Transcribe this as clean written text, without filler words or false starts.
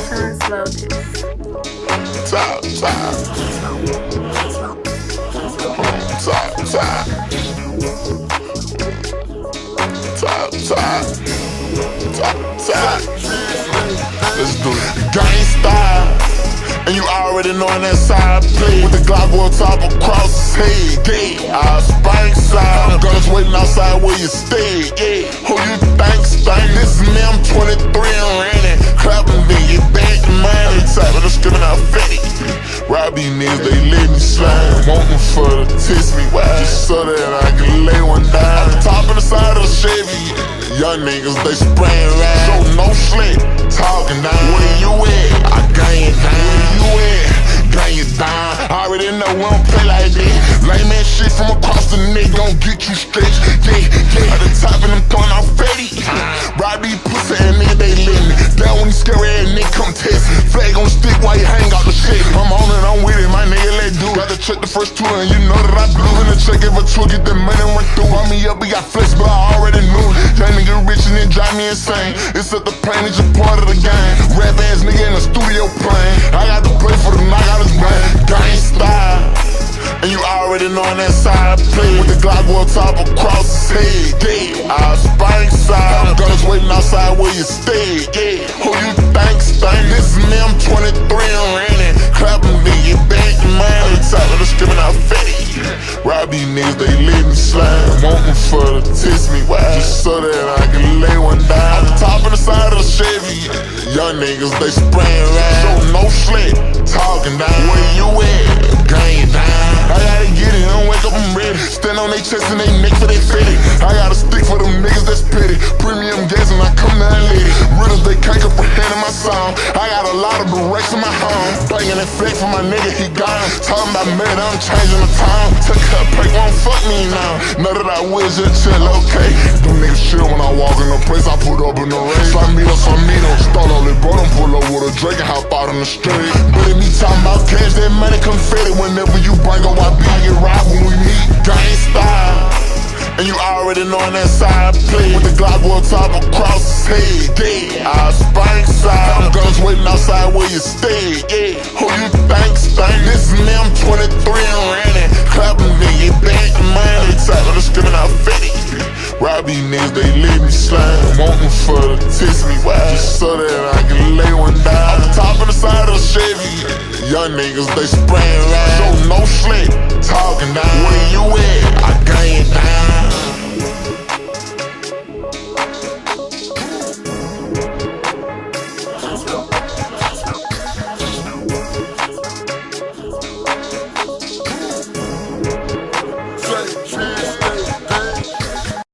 trying to slow this. Top. Let's do it. Gangsta. And you already knowin' that side play. With the Glock on top across his head. Yeah, Spank side. Guns waiting outside where you stay. Yeah, who you think stank? This is me, I'm 23 and running. Clapping me, get back the money. Tapping, I'm screaming out fatty. Rob these niggas, they let me slide. Wantin' for to test me, why? Just so that I can lay one down. Top of the side of the Chevy. Young niggas, they spraying right. So no slick, talking down. Where you at? I gang it down. Where you at? Gang it down. I already know we don't play like that. Lame ass shit from across the neck gon' get you stretched. Yeah. At the top of them throwing out fatty. Ride these pussy and nigga, they let me down when you scary ass nigga come test me. Flag on stick while you hang out the shit. I'm on it, I'm with it, my nigga, let's do it. Got to check the first two and you know that I blew. In the check if a two, get the money run through. Run me up, we got flex, but I already knew. Young nigga rich and it drive me insane. It's at the pain, it's just part of the game. Rap ass nigga in the studio playing. I got to play for the knock out his brain. Gangsta. And you already knowin' that side play. With the Glock on top across his head. Yeah, Spank side. Guns waiting outside where you stay. Yeah, who you think stank? This is me, I'm 23 and running. Clapping me, get back the money. Tapping, I'm screaming out fatty. Rob these niggas, they let me slide. Wantin' for to test me, why? Just so that I can lay one down. Top of the side of the Chevy. Young niggas, they spraying right. So no slick, talking down. Where you at? Gang down. I gotta get it, I don't wake up, I'm ready. Stand on they chest and they neck for they fitty. I got a stick for them niggas that's petty. Premium gas and I come down lady. Riddles, they can't comprehend in my song. I got a lot of directs in my home. Banging that flex for my nigga, he gone. Talking about murder, I'm changing the time. Took a break, won't fuck me now. Know that I will just chill, okay. Them niggas chill when I walk in the place, I put up in the race. Slimeto, start all that bro, pull up with a Drake and hop out on the street. But if me talking about cash, that money confetti. Whenever you bring up, I get right when we meet. Gangsta. And you already knowin' that side play. With the Glock on top across his head. Yeah, Spank side. Guns waiting outside where you stay. Yeah, who you think stank? This is me, I'm 23 and running. Clapping me, get back the money. Tapping, I'm screaming out fatty. Rob these niggas, they let me slide. Wantin' for to test me, why? Just so that I can lay one down. Top of the side of the Chevy. Young niggas, they spraying right. So no slick, talking down.